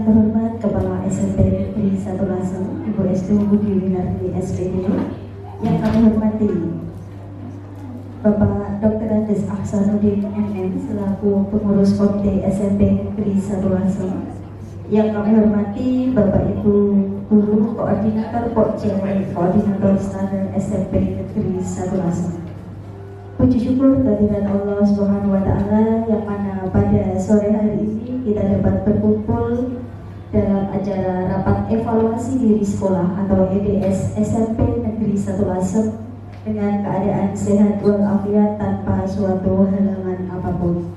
Yang terhormat Kepala SMP Negeri 1 Lasem, Ibu Estu Budi Winarti SPD. Yang kami hormati Bapak Dr. Andes Ahsanuddin MM selaku Pengurus Komite SMP Negeri 1 Lasem. Yang kami hormati Bapak Ibu Guru Koordinator Pokcewek Koordinator Standar SMP Negeri 1 Lasem. Puji syukur kehadirat Allah Subhanahu wa Ta'ala yang mana pada sore hari ini kita dapat berkumpul dalam acara rapat evaluasi diri sekolah atau EDS SMP Negeri 1 Lasem dengan keadaan sehat walafiat tanpa suatu halangan apapun.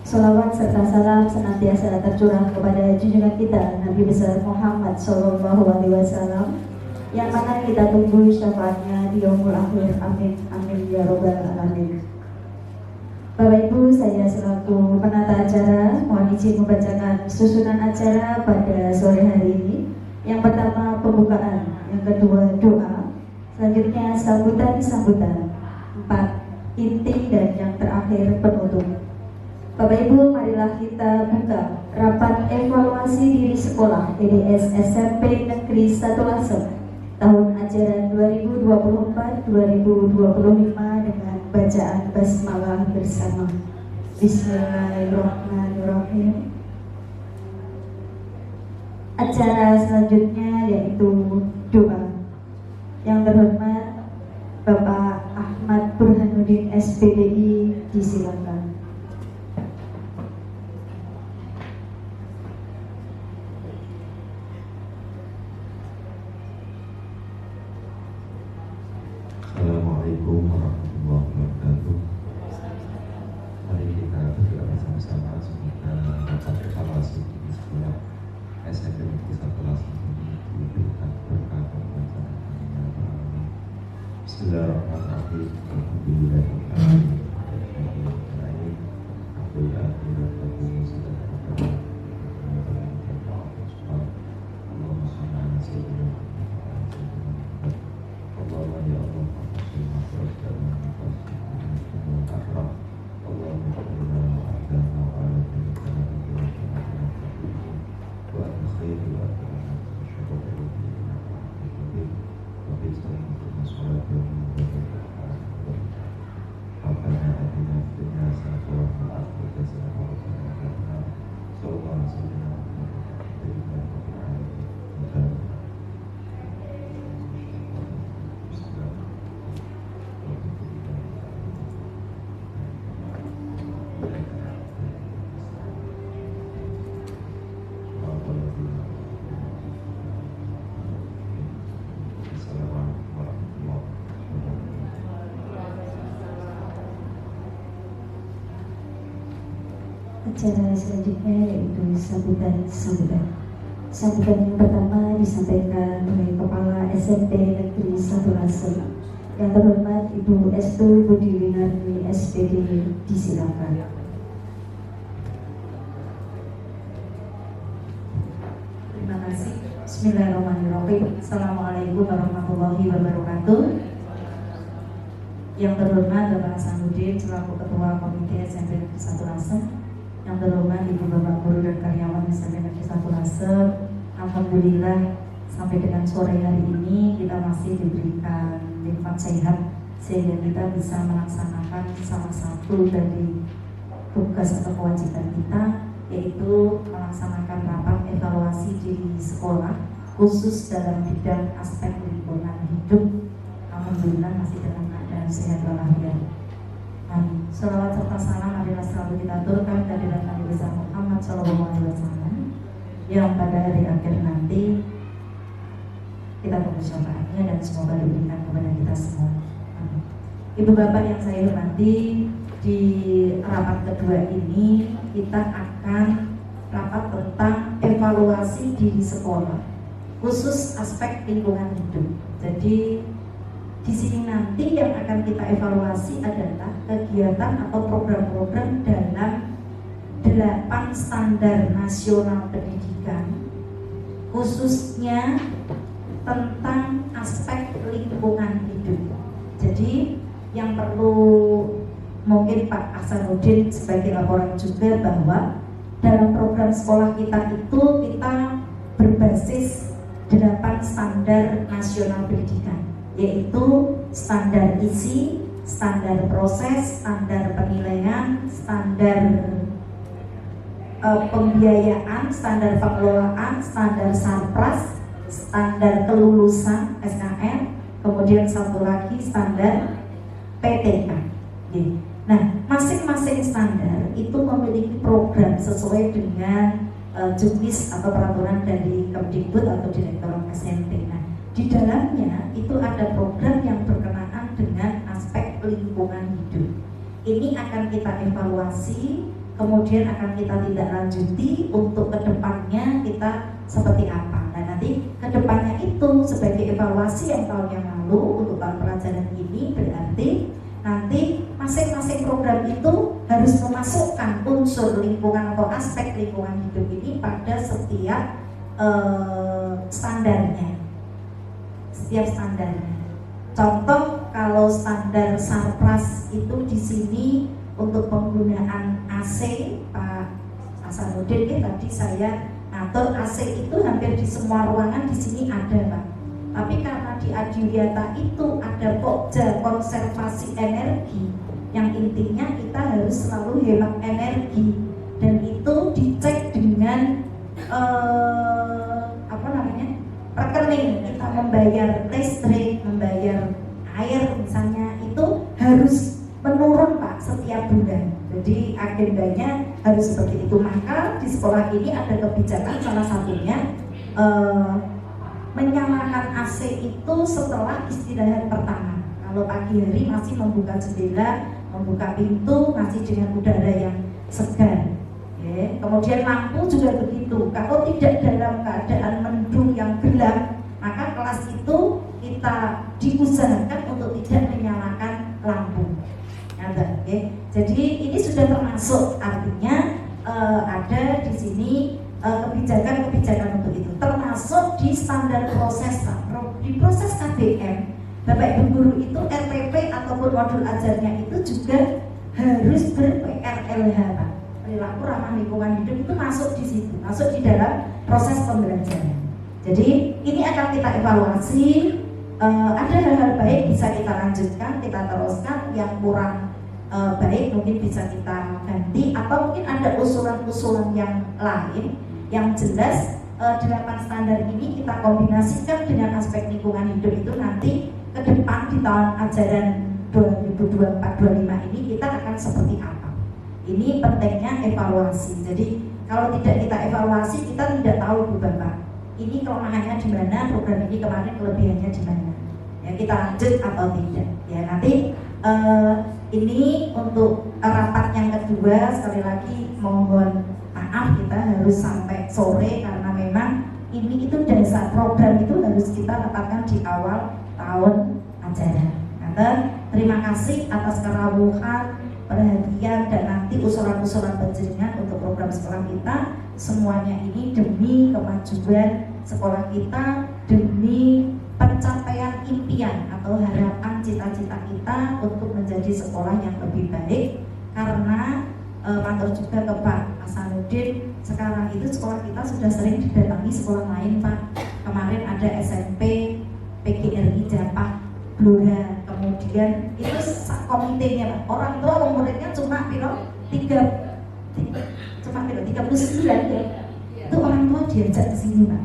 Sholawat serta salam senantiasa tercurah kepada junjungan kita Nabi besar Muhammad SAW yang mana kita tunggu syafaatnya di yaumul akhir. Amin amin ya robbal alamin. Bapak Ibu, saya selaku penata acara mohon izin membacakan susunan acara pada sore hari ini. Yang pertama pembukaan, yang kedua doa, selanjutnya sambutan, 4 inti, dan yang terakhir penutup. Bapak Ibu, marilah kita buka rapat evaluasi diri sekolah EDS SMP Negeri 1 Lasem tahun ajaran 2024-2025 dengan bacaan basmalah bersama. Bismillahirrahmanirrahim. Acara selanjutnya yaitu doa. Yang terhormat Bapak Ahmad Burhanuddin SPDI disilakan. Assalamualaikum warahmatullahi wabarakatuh. Mari kita berdoa sama-sama semoga dapat evaluasi di sekolah SMP Negeri 1 Lasem ini diberikan berkah dan kelancaran. Amin. Bismillahirrahmanirrahim. Alhamdulillahirrahmanirrahim. Acara selanjutnya yaitu sambutan. Sambutan yang pertama disampaikan oleh Kepala SMP Negeri 1 Lasem. Yang terhormat Ibu Estu Budi Winarti SPD disilakan. Terima kasih. Bismillahirrahmanirrahim. Assalamualaikum warahmatullahi wabarakatuh. Yang terhormat Bapak Hasanuddin selaku Ketua Komite SMP Negeri 1 Lasem. Yang terhormat Ibu Bapak Guru dan karyawan SMP Negeri 1 Lasem. Alhamdulillah sampai dengan sore hari ini kita masih diberikan nikmat sehat sehingga kita bisa melaksanakan salah satu dari tugas atau kewajiban kita, yaitu melaksanakan rapat evaluasi diri sekolah khusus dalam bidang aspek lingkungan hidup. Alhamdulillah masih dalam keadaan sehat walafiat. Amin. Sholawat serta salam marilah selalu kita aturkan kehadirat Nabi besar Muhammad SAW yang pada hari akhir nanti kita tunggu syafaatnya dan semoga diberikan kepada kita semua. Amin. Ibu Bapak yang saya hormati, di rapat kedua ini kita akan rapat tentang evaluasi diri sekolah khusus aspek lingkungan hidup. Jadi di sini nanti yang akan kita evaluasi adalah kegiatan atau program-program dalam 8 standar nasional pendidikan, khususnya tentang aspek lingkungan hidup. Jadi yang perlu mungkin Pak Ahsanuddin sebagai laporan juga bahwa dalam program sekolah kita itu kita berbasis 8 standar nasional pendidikan, yaitu standar isi, standar proses, standar penilaian, standar pembiayaan, standar pengelolaan, standar sarpras, standar kelulusan SKN, kemudian satu lagi standar PTK. Nah, masing-masing standar itu memiliki program sesuai dengan juknis atau peraturan dari Kemdikbud atau Direktorat SMP. Nah, di dalamnya itu ada program yang berkenaan dengan aspek lingkungan hidup. Ini akan kita evaluasi, kemudian akan kita tindak lanjuti untuk kedepannya kita seperti apa. Nah, nanti kedepannya itu sebagai evaluasi yang tahun yang lalu untuk tahun pelajaran ini berarti nanti masing-masing program itu harus memasukkan unsur lingkungan atau aspek lingkungan hidup ini pada setiap standarnya. Setiap standarnya. Contoh kalau standar sarpras itu di sini untuk penggunaan AC, Pak Hasanuddin tadi saya atur AC itu hampir di semua ruangan di sini ada, Pak. Tapi karena di Adiwiyata itu ada pokja konservasi energi yang intinya kita harus selalu hemat energi, dan itu dicek dengan rekening. Kita membayar listrik, membayar air misalnya, itu harus menurun, Pak, setiap bulan. Jadi agendanya harus seperti itu. Maka di sekolah ini ada kebijakan, salah satunya menyalakan AC itu setelah istirahat pertama. Kalau pagi hari masih membuka jendela, membuka pintu, masih dengan udara yang segar. Kemudian lampu juga begitu. Kalau tidak dalam keadaan mendung yang gelap, maka kelas itu kita diusahakan untuk tidak menyalakan lampu. Jadi ini sudah termasuk, artinya ada di sini kebijakan-kebijakan untuk itu, termasuk di standar proses. Di proses KBM, Bapak Ibu guru itu RPP ataupun modul ajarnya itu juga harus ber-PRLH, Pak. Perilaku ramah lingkungan hidup itu masuk di situ, masuk di dalam proses pembelajaran. Jadi ini akan kita evaluasi. Ada hal-hal baik bisa kita lanjutkan, kita teruskan, yang kurang baik mungkin bisa kita ganti, atau mungkin ada usulan-usulan yang lain. Yang jelas 8 standar ini kita kombinasikan dengan aspek lingkungan hidup itu nanti ke depan di tahun ajaran 2024-25 ini kita akan seperti apa. Ini pentingnya evaluasi. Jadi kalau tidak kita evaluasi, kita tidak tahu, Bu Bapak, ini kelemahannya di mana, program ini kemarin kelebihannya di mana. Ya, kita lanjut atau tidak. Ya, nanti ini untuk rapat yang kedua, sekali lagi mohon maaf kita harus sampai sore karena memang ini itu dasar program itu harus kita rapatkan di awal tahun ajaran. Terima kasih atas kerawuhan, perhatian, dan nanti usulan-usulan penjenengan untuk program sekolah kita. Semuanya ini demi kemajuan sekolah kita, demi pencapaian impian atau harapan cita-cita kita untuk menjadi sekolah yang lebih baik. Karena matur juga ke Pak Hasanuddin, sekarang itu sekolah kita sudah sering didatangi sekolah lain, Pak. Kemarin ada SMP PGRI Japah Blora, kemudian itu komitenya, Pak. Orang tua muridnya cuma 39 ya. Itu orang tua diajak ke sini, Pak.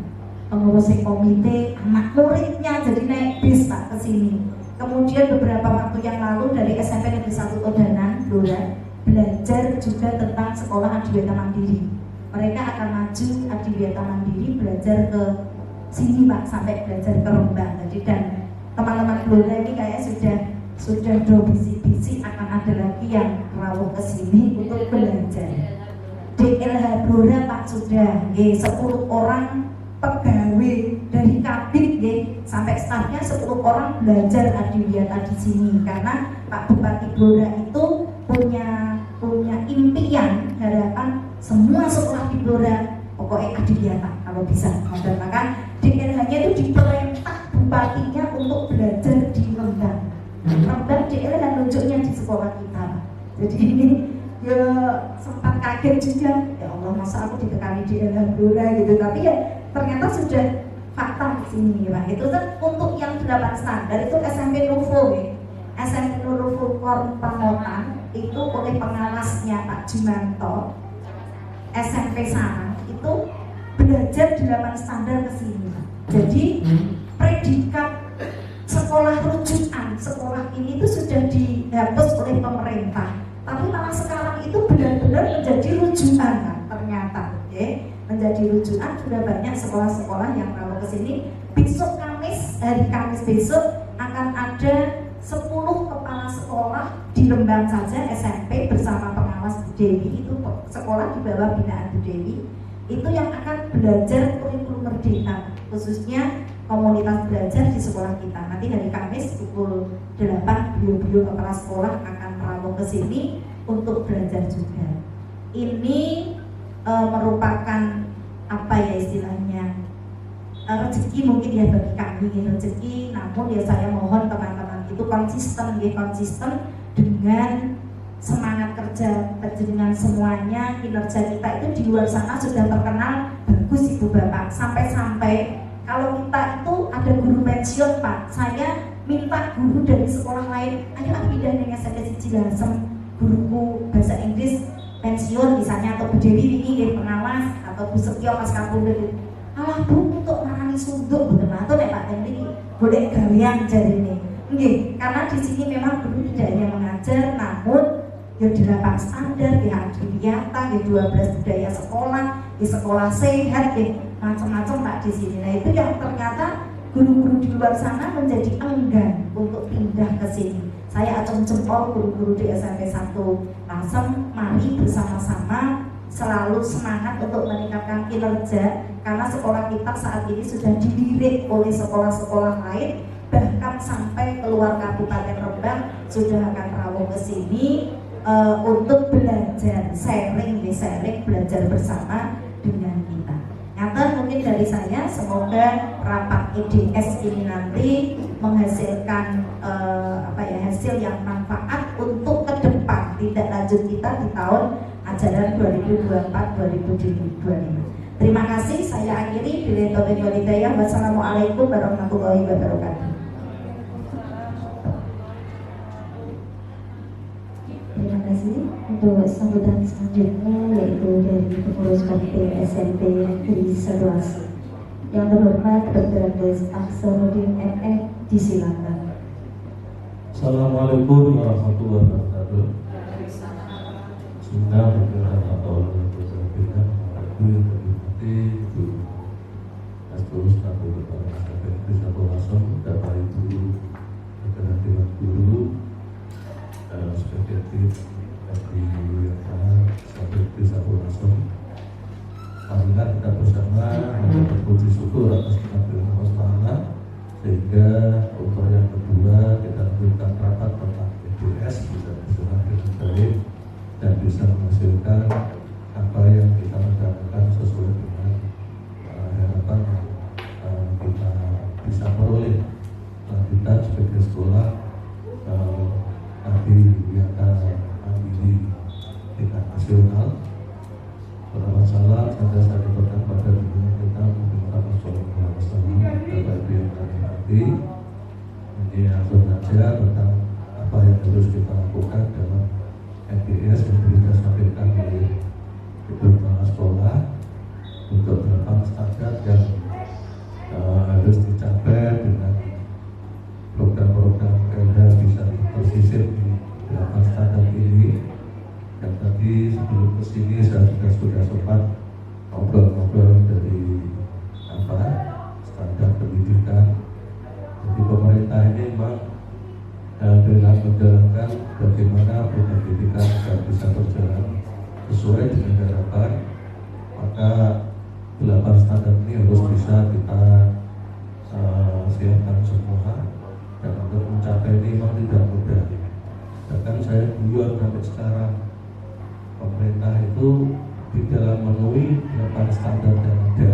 Pengurus komite, anak muridnya jadi naik bis, Pak, ke sini. Kemudian beberapa waktu yang lalu dari SMP Negeri 1 Todanan Blora belajar juga tentang sekolah Adiwiyata Mandiri. Mereka akan maju Adiwiyata Mandiri belajar ke sini, Pak, sampai belajar ke Rembang. Jadi dan teman-teman Blora ini kayak sudah bisi-bisi akan ada lagi yang rawuh ke sini untuk belajar. DLH Blora, Pak, sudah 10 orang pegawai dari Kabid sampai stafnya 10 orang belajar Adiwiyata di sini, karena Pak Bupati Blora itu punya impian, harapan semua sekolah di Blora pokoknya Adiwiyata kalau bisa. Maka DLH-nya itu diperintah bupatinya untuk belajar di Rembang. Rembang DLH nunjuknya di sekolah kita. Jadi ini ya sempat kaget kaget juga, ya Allah masa aku ditekani di Alhamdulillah gitu. Tapi ya ternyata sudah fakta di sini Pak. Itu kan untuk yang 8 standar itu SMP Nuvo ya. SMP Nuvo Korn Pamotan itu oleh pengawasnya Pak Jumanto SMP sana itu belajar 8 standar ke sini Pak. Jadi predikat sekolah rujukan, sekolah ini itu sudah dihapus oleh pemerintah. Tapi malah sekarang itu benar-benar menjadi rujukan kan, ternyata, menjadi rujukan. Sudah banyak sekolah-sekolah yang kalau ke sini. Besok Kamis, hari Kamis besok akan ada 10 kepala sekolah di Rembang saja SMP bersama pengawas Bu Dewi, itu sekolah di bawah binaan Bu Dewi, itu yang akan belajar kurikulum merdeka, khususnya komunitas belajar di sekolah kita. Nanti hari Kamis pukul 8 beliau-beliau kepala sekolah akan meramu ke sini untuk belajar juga. Ini merupakan apa ya istilahnya, rezeki mungkin ya bagi kami, rezeki. Namun ya saya mohon teman-teman itu konsisten dengan semangat kerja, dengan semuanya. Kinerja kita itu di luar sana sudah terkenal bagus Ibu Bapak, sampai-sampai kalau kita itu ada guru pensiun Pak, saya minta guru dari sekolah lain, ayo pindah dengan saya ke Cilasem, guruku bahasa Inggris pensiun misalnya, atau Bu Dewi ini pengawas, atau Bu Setio pas kapundhut. Alah Bu, untuk menangani sunduk betul atau nek Pak Henry boleh gawean jadi ini. Nggih, karena di sini memang guru tidak hanya mengajar, namun ya 8 standar, ya kegiatan, ya 12 budaya sekolah, di sekolah sehat, ya macam-macam Pak di sini. Nah itu yang ternyata guru-guru di luar sana menjadi enggan untuk pindah ke sini. Saya acung jempol guru-guru di SMP 1 Lasem, mari bersama-sama selalu semangat untuk meningkatkan kinerja, karena sekolah kita saat ini sudah dilirik oleh sekolah-sekolah lain, bahkan sampai keluar Kabupaten Rembang sudah akan rawuh ke sini untuk belajar, sharing belajar bersama dengan kita. Nyata mungkin dari saya, semoga rapat EDS ini nanti menghasilkan hasil yang manfaat untuk ke depan tindak lanjut kita di tahun ajaran 2024-2025. Terima kasih, saya akhiri. Billahi taufiq wal hidayah. Wassalamualaikum warahmatullahi wabarakatuh. Terima kasih. Untuk sambutan selanjutnya yaitu dari pengurus komite SMP Negeri Saruasi. Yang terhormat Dr. Andes Aksaruddin MF, disilakan. Assalamualaikum warahmatullahi wabarakatuh. Bismillahirrahmanirrahim. Marilah kita bersama berpuji syukur atas kehadiran Allah Subhanahu, sehingga untuk yang kedua kita lakukan rapat tentang EDS bisa berjalan dengan baik dan bisa menghasilkan apa yang kita rencanakan sesuai dengan harapan kita bisa peroleh lanjutan sebagai sekolah nanti yang ambil tingkat nasional. Salam saja saya diberikan pada dunia kita Muhammad Sallallahu Alaihi Wasallam. Bapak Ibu yang kami hormati, ini langsung saja tentang apa yang harus kita lakukan dalam NPS yang kita sampaikan oleh kepala sekolah untuk 8 standar yang harus dicapai dengan program-program kerja bisa tersisir di 8 standar ini. Yang tadi sebelum kesini saya sudah sempat ngobrol-ngobrol dari standar pendidikan. Jadi pemerintah ini memang dengan menjalankan bagaimana pendidikan agar bisa berjalan sesuai dengan harapan, maka 8 standar ini harus bisa kita siapkan semua, dan untuk mencapai ini memang tidak mudah. Bahkan saya guyon sampai sekarang, pemerintah itu di dalam memenuhi 8 standar yang ada,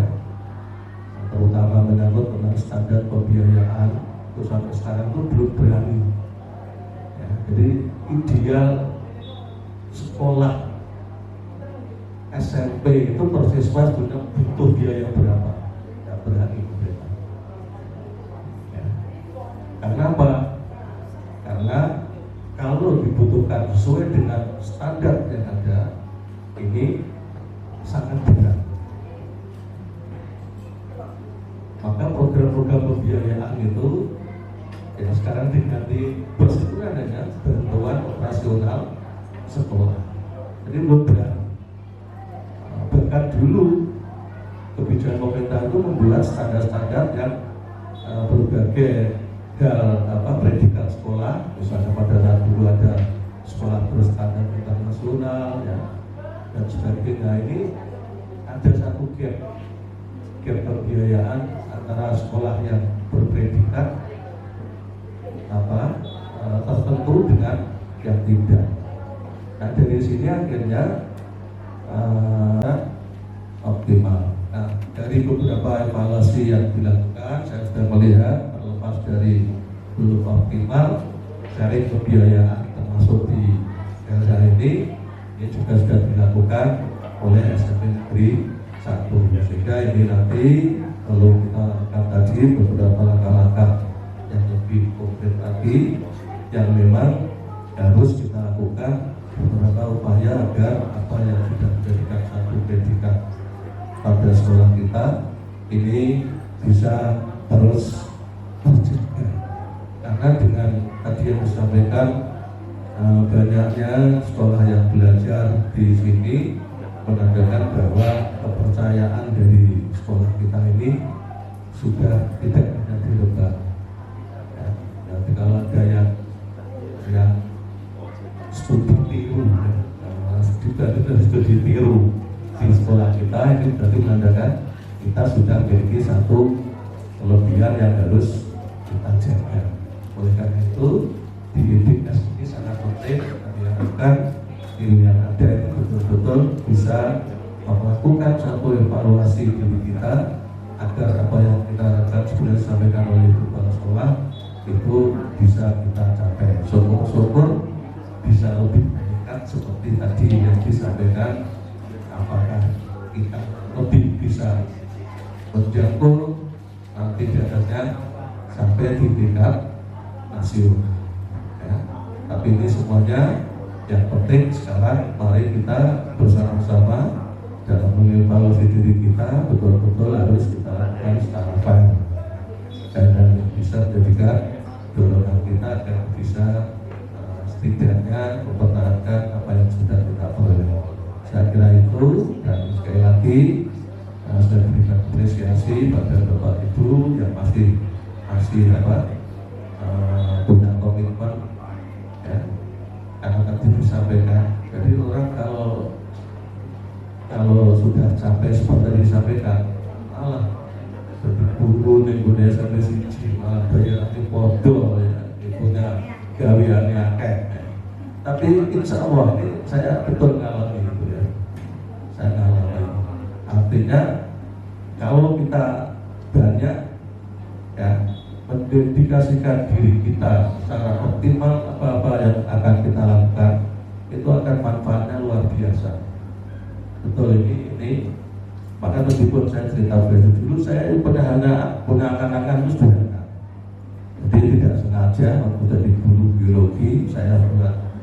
terutama menyangkut tentang standar pembiayaan, itu sampai sekarang itu belum berani. Ya, jadi ideal sekolah SMP itu per siswa sudah butuh biaya berapa? Tidak berani pemerintah. Ya. Karena apa? Karena kalau dibutuhkan sesuai dengan standar yang ada, ini sangat berat. Maka program-program pembiayaan itu ya sekarang diganti bersentuhan dengan bantuan operasional sekolah. Jadi berat. Bahkan dulu kebijakan pemerintah itu membuat standar-standar yang berbagai hal predikat sekolah, misalnya pada saat dulu ada sekolah berstandar internasional ya, dan sebagainya. Ini ada satu gap pembiayaan antara sekolah yang berpredikat tertentu dengan yang tidak. Nah dari sini akhirnya optimal. Nah dari beberapa evaluasi yang dilakukan, saya sudah melihat terlepas dari belum optimal dari pembiayaan termasuk di daerah ini juga sudah dilakukan oleh SMP Negeri 1, sehingga ini nanti kalau kita lakukan tadi beberapa langkah-langkah yang lebih konkret lagi yang memang harus kita lakukan beberapa upaya agar apa yang sudah dijadikan satu predikat pada sekolah kita ini bisa terus terjaga. Karena dengan tadi yang disampaikan banyaknya sekolah yang belajar di sini menandakan bahwa kepercayaan dari sekolah kita ini sudah tidak hanya direbut. Ya, jadi kalau ada yang studi tiru, studi tiru di sekolah kita, ini berarti menandakan kita sudah memiliki satu kelebihan yang harus kita jaga. Oleh karena itu, dididik ini sangat penting. Kami harapkan ini yang ada itu betul-betul bisa melakukan satu evaluasi diri kita agar apa yang kita harapkan sudah disampaikan oleh kepala sekolah itu bisa kita capai. Syukur-syukur bisa lebih meningkat seperti tadi yang disampaikan, apakah kita lebih bisa menjangkau nanti datanya sampai di tingkat nasional. Ya. Tapi ini semuanya yang penting sekarang mari kita bersama-sama dalam mengevaluasi diri kita betul-betul harus kita lakukan secara fair dan bisa menjadikan dorongan kita agar bisa setidaknya mempertahankan apa yang sudah kita peroleh. Saya kira itu, dan sekali lagi saya berikan apresiasi pada Bapak Ibu yang masih punya komitmen ya. Karena tadi disampaikan, jadi orang kalau sudah capek seperti yang disampaikan malah berburu nih budaya sampai siji malah bayar nanti podo ya, punya gawiannya akeh. Tapi insya Allah ini saya betul ngalami itu ya, saya ngalami. Artinya kalau kita banyak ya mendedikasikan diri kita secara optimal, apa-apa yang akan kita lakukan itu akan manfaatnya luar biasa. Betul ini maka meskipun saya cerita dulu, saya punya anak-anak itu sederhana. Jadi tidak sengaja waktu dari guru biologi saya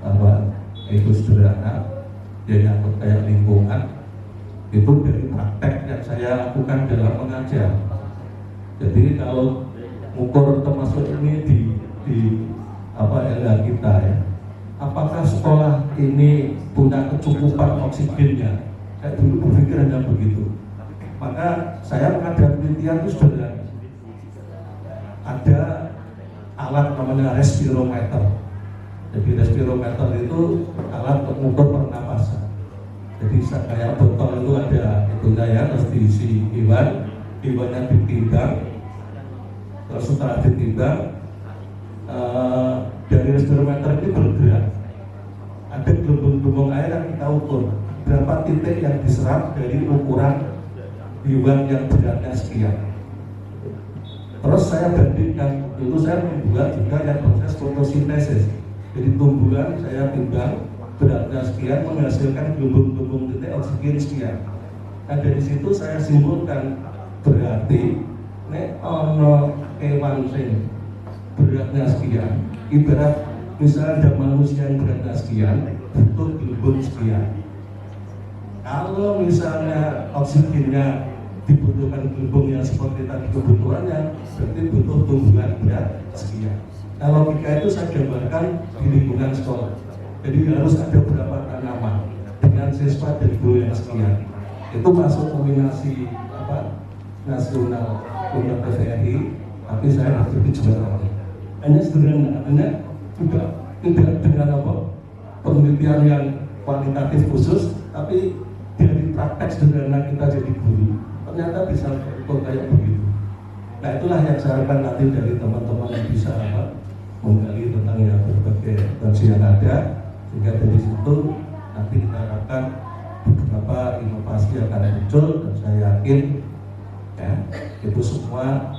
buat itu sederhana, dia nyangkut kayak lingkungan itu dari praktek yang saya lakukan dalam mengajar. Jadi kalau ukur termasuk ini di LH kita ya, apakah sekolah ini punya kecukupan oksigennya? Saya dulu berpikir hanya begitu. Maka saya mengadakan penelitian itu sudah ada alat namanya respirometer. Jadi respirometer itu alat untuk mengukur pernapasan. Jadi kayak botol itu ada itunya ya, terus diisi hewannya ditimbang. Terus setelah ditimbang dari respirometer ini bergerak. Ada gelombang-gelombang air yang kita ukur berapa titik yang diserap dari ukuran hewan yang beratnya sekian. Terus saya bandingkan, dulu saya membuat juga yang proses fotosintesis. Jadi tumbuhan saya timbang beratnya sekian menghasilkan gelombang-gelombang titik oksigen sekian. Nah dari situ saya simpulkan berarti nek ono kewan sing beratnya sekian, ibarat misalnya ada manusia yang beratnya sekian butuh gelombang sekian. Kalau misalnya oksigennya dibutuhkan gelombang yang seperti tadi kebutuhannya, berarti butuh tumbuhan berat sekian. Nah logika itu saya gambarkan di lingkungan sekolah. Jadi harus ada berapa tanaman dengan siswa dan guru yang sekian. Itu masuk nominasi nasional untuk TVRI, tapi saya harus jadi juara. Hanya sederhana, hanya tidak dengan penelitian yang kualitatif khusus, tapi dari praktek sederhana kita jadi guru. Ternyata bisa ikut kayak begitu. Nah itulah yang saya harapkan nanti dari teman-teman yang bisa menggali tentang yang berbagai potensi yang ada, sehingga dari situ nanti kita harapkan beberapa inovasi akan muncul, dan saya yakin ya, itu semua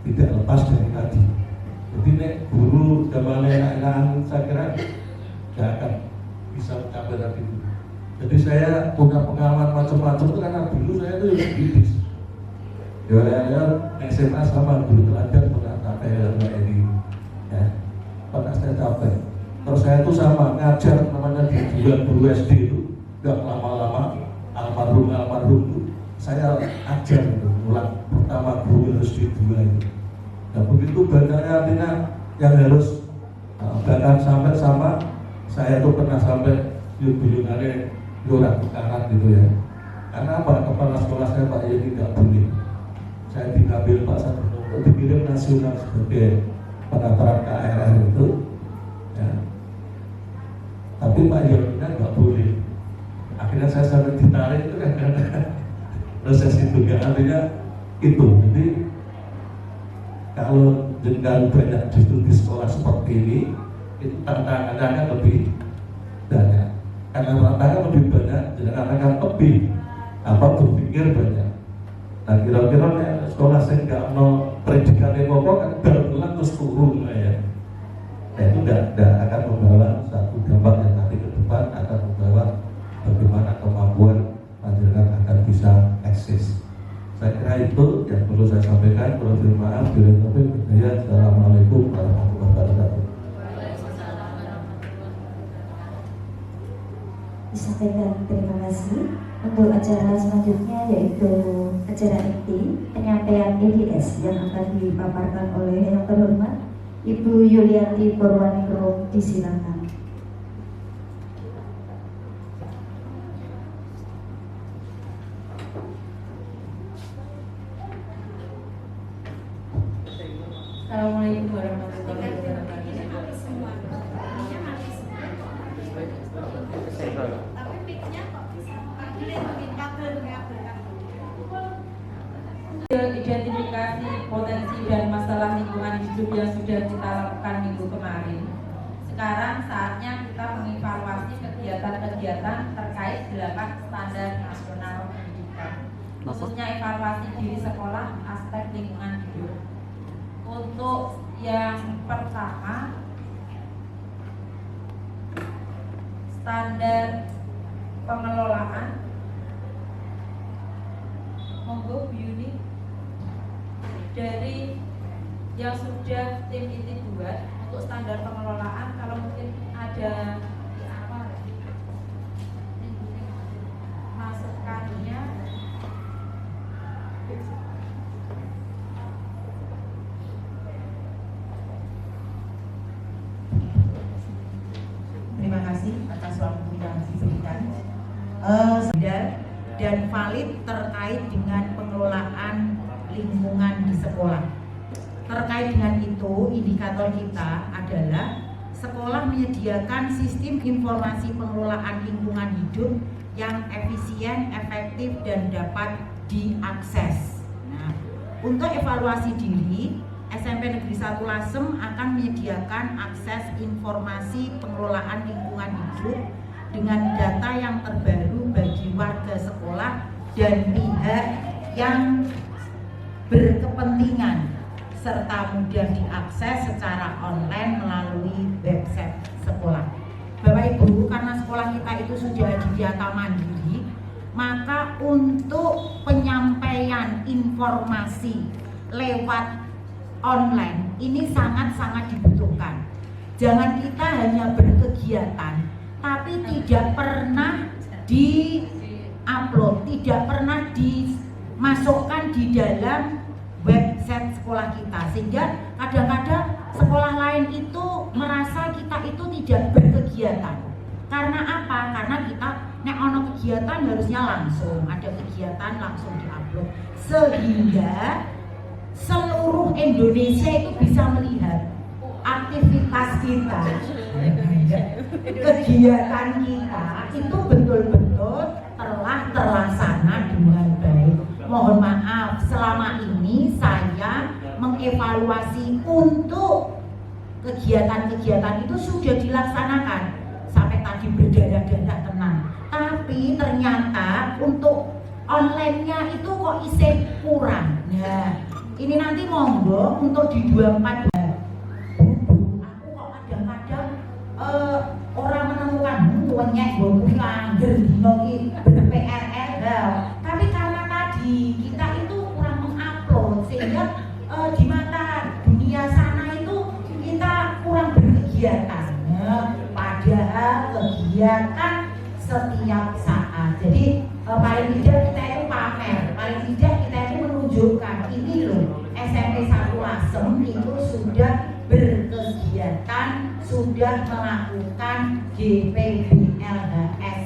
tidak lepas dari tadi. Jadi nek guru zaman enak-enakan saya kira tidak akan bisa mencapai tadi itu. Jadi saya punya pengalaman macam-macam itu karena dulu saya itu bidis. Ya, SMA sama guru teladan pernah capek ini, ya, pernah saya capek. Terus saya itu sama ngajar namanya di guru SD itu, nggak lama-lama almarhum itu saya ajar itu, ulang pertama guru SD 2 itu. Nah begitu banyaknya artinya yang harus bahkan sampai sama saya tuh pernah sampai yuk-yukane yuran tukaran gitu ya. Karena apa? Kepala sekolah saya Pak Yeni tidak boleh. Saya diambil Pak Sabdo untuk dikirim nasional sebagai penataran KRR itu ya. Tapi Pak Yeni nggak boleh. Akhirnya saya sampai ditarik itu kan karena proses itu ya, artinya itu. Jadi kalau dengan banyak justru di sekolah seperti ini, itu tantangannya lebih banyak. Karena tantangan lebih banyak, dan akan lebih berpikir banyak. Nah kira-kira sekolah saya nggak mau predikat yang apa kan baru terus turun ya. Nah itu tidak akan membawa satu dampak yang nanti ke depan akan membawa bagaimana kemampuan panjenengan akan bisa eksis. Saya kira itu yang perlu saya sampaikan. Terima maaf bila topik. Assalamualaikum warahmatullahi wabarakatuh. Disampaikan terima kasih. Untuk acara selanjutnya yaitu acara inti penyampaian EDS yang akan dipaparkan oleh yang terhormat Ibu Yuliati Purwaningrum, disilakan. Assalamualaikum warahmatullahi wabarakatuh. Identifikasi potensi dan masalah lingkungan hidup yang sudah kita lakukan minggu kemarin. Sekarang saatnya kita mengevaluasi kegiatan-kegiatan terkait 8 standar nasional pendidikan, khususnya evaluasi diri sekolah aspek lingkungan hidup. Untuk yang pertama, standar pengelolaan, monggo Bu Yuni, dari yang sudah tim ini buat untuk standar pengelolaan, kalau mungkin ada masukannya. Terima kasih atas waktu yang diberikan. Dan valid terkait dengan pengelolaan lingkungan di sekolah. Terkait dengan itu, indikator kita adalah sekolah menyediakan sistem informasi pengelolaan lingkungan hidup yang efisien, efektif, dan dapat diakses. Nah, untuk evaluasi diri, SMP Negeri 1 Lasem akan menyediakan akses informasi pengelolaan lingkungan hidup dengan data yang terbaru bagi warga sekolah dan pihak yang berkepentingan, serta mudah diakses secara online melalui website sekolah. Bapak Ibu, karena sekolah kita itu sudah didata mandiri, maka untuk penyampaian informasi lewat online ini sangat-sangat dibutuhkan. Jangan kita hanya berkegiatan tapi tidak pernah di-upload, tidak pernah dimasukkan di dalam website sekolah kita, sehingga kadang-kadang sekolah lain itu merasa kita itu tidak berkegiatan. Karena apa? Karena kita nek ono kegiatan harusnya langsung ada kegiatan langsung diupload, sehingga seluruh Indonesia itu bisa melihat aktivitas kita, kegiatan kita itu betul-betul telah terlaksana dengan baik. Mohon maaf, selama ini saya mengevaluasi untuk kegiatan-kegiatan itu sudah dilaksanakan sampai tadi berdarah-darah tenang. Tapi ternyata untuk online-nya itu kok isih kurang. Nah, ini nanti monggo untuk di 24. Aku kok kadang-kadang orang menemukan wenyek gue langgar dino iki ber-PRR. Tapi karena tadi kita itu kurang mengupload, sehingga di mata dunia sana itu kita kurang berkegiatan. Padahal kegiatan setiap saat. Jadi paling tidak kita itu pamer, paling tidak kita itu menunjukkan ini loh, SMP 1 Lasem itu sudah berkegiatan, sudah melakukan GPBLHS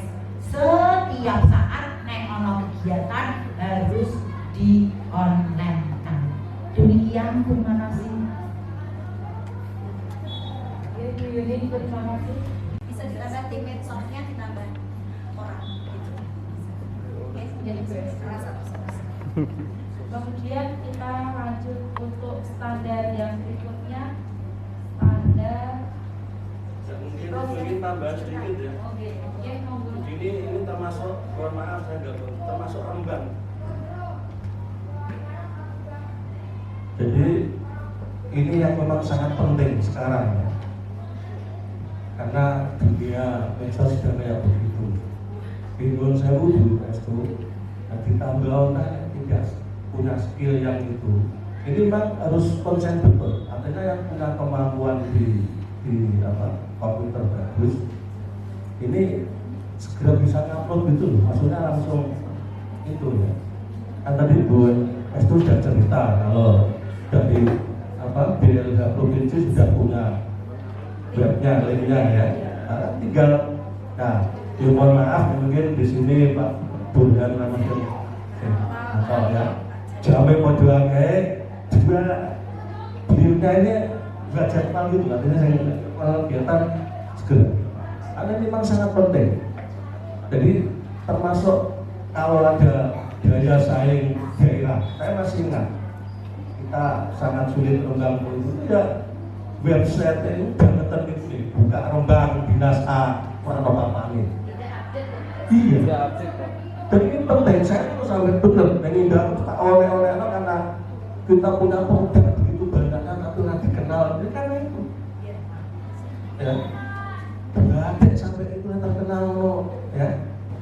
setiap saat. Nek ono kegiatan harus di online kan. Demikian, terima kasih. Bu Yuni, terima kasih. Bisa ditambah tim medsosnya, ditambah orang gitu. Oke, jadi salah satu solusi. Kemudian kita lanjut untuk standar yang berikutnya, standar Mungkin ini tambah sedikit ya. Oke, monggo. Ini termasuk, mohon maaf saya nggak termasuk Rembang. Jadi ini yang memang sangat penting sekarang ya. Karena dunia medsos sudah kayak begitu. Bingung saya dulu itu, ditambah orang tidak punya skill yang itu. Ini memang harus konsen betul. Artinya yang punya kemampuan di komputer bagus, ini segera bisa ngupload gitu loh. Maksudnya langsung itu ya. Kan tadi Bu itu sudah cerita kalau dari BLH provinsi sudah punya webnya, linknya ya. Tinggal, mohon maaf mungkin di sini Pak Burhan namanya atau ya, jamai modal kayak juga beliaunya ini juga jadwal gitu, artinya saya kalau kegiatan segera. Karena ini memang sangat penting. Jadi termasuk kalau ada daya saing daerah, saya masih ingat kita sangat sulit Rembang itu ya, website itu udah ngeter gitu, buka Rembang dinas A mana apa ini. Iya. Dan ini penting, saya itu sampai benar menghindar tak oleh-oleh karena kita punya produk begitu banyak tapi nggak dikenal, ini kan itu. Ya, berarti sampai itu yang terkenal ya.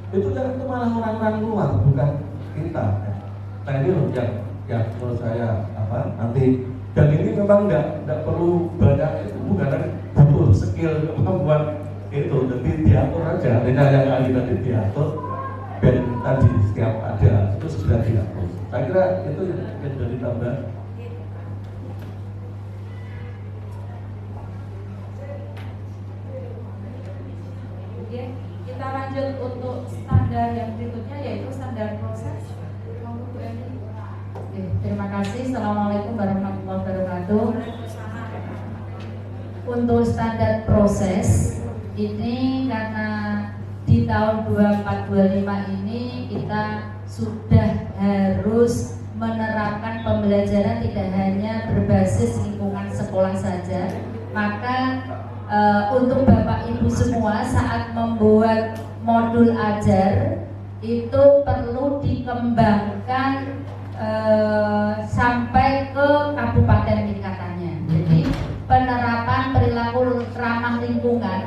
Itu kan itu malah orang-orang luar, bukan kita. Ya. Nah ini loh yang menurut saya nanti, dan ini memang nggak perlu banyak itu, bukan butuh skill kemampuan itu, jadi diatur aja. Artinya yang kali tadi diatur, dan tadi setiap ada itu sudah diatur. Saya kira itu yang jadi tambah. Oke, kita lanjut untuk standar yang berikutnya, yaitu standar proses. Monggo Bu Eni. Oke, terima kasih. Assalamualaikum warahmatullahi wabarakatuh. Untuk standar proses ini, karena di tahun 24-25 ini kita sudah harus menerapkan pembelajaran tidak hanya berbasis lingkungan sekolah saja, maka untuk Bapak Ibu semua saat membuat modul ajar itu perlu dikembangkan sampai ke kabupaten tingkatannya. Jadi penerapan perilaku ramah lingkungan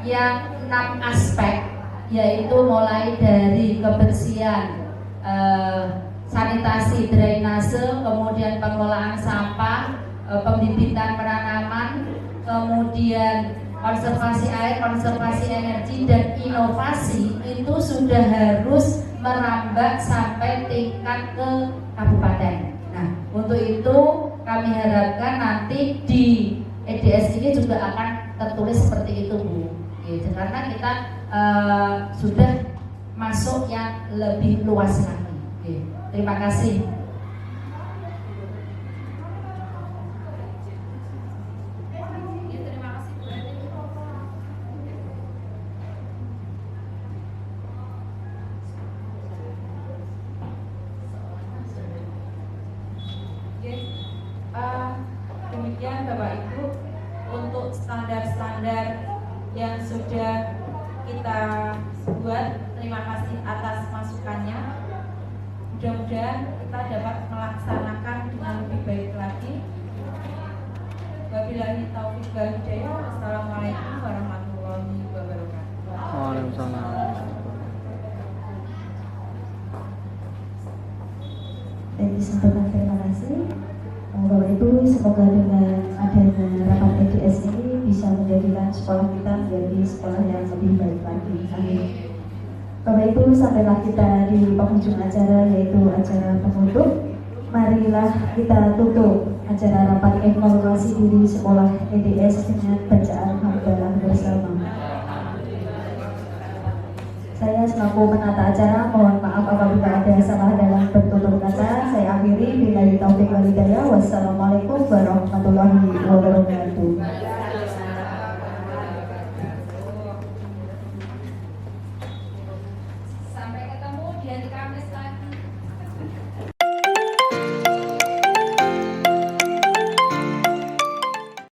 yang 6 aspek, yaitu mulai dari kebersihan, sanitasi, drainase, kemudian pengelolaan sampah, pembibitan penanaman, kemudian konservasi air, konservasi energi, dan inovasi itu sudah harus merambah sampai tingkat ke kabupaten. Nah, untuk itu kami harapkan nanti di EDS ini juga akan tertulis seperti itu, Bu. Gitu. Karena kita sudah masuk yang lebih luas lagi. Gitu. Terima kasih. Demikian Bapak Ibu untuk standar-standar yang sudah kita buat. Terima kasih atas masukannya. Mudah-mudahan kita dapat melaksanakan dengan lebih baik lagi. Wabillahi taufiq wal hidayah. Wassalamualaikum warahmatullahi wabarakatuh. Waalaikumsalam. Dan disampaikan terima kasih. Bapak Ibu, semoga dengan adanya rapat EDS ini bisa menjadikan sekolah kita menjadi sekolah yang lebih baik lagi. Amin. Bapak Ibu, sampailah kita di penghujung acara, yaitu acara penutup. Marilah kita tutup acara rapat evaluasi diri sekolah EDS dengan bacaan hamdalah bersama. Saya selaku penata acara mohon maaf apabila ada salah dalam bertutur kata. Saya akhiri billahi taufiq wal hidayah. Wassalamualaikum warahmatullahi wabarakatuh.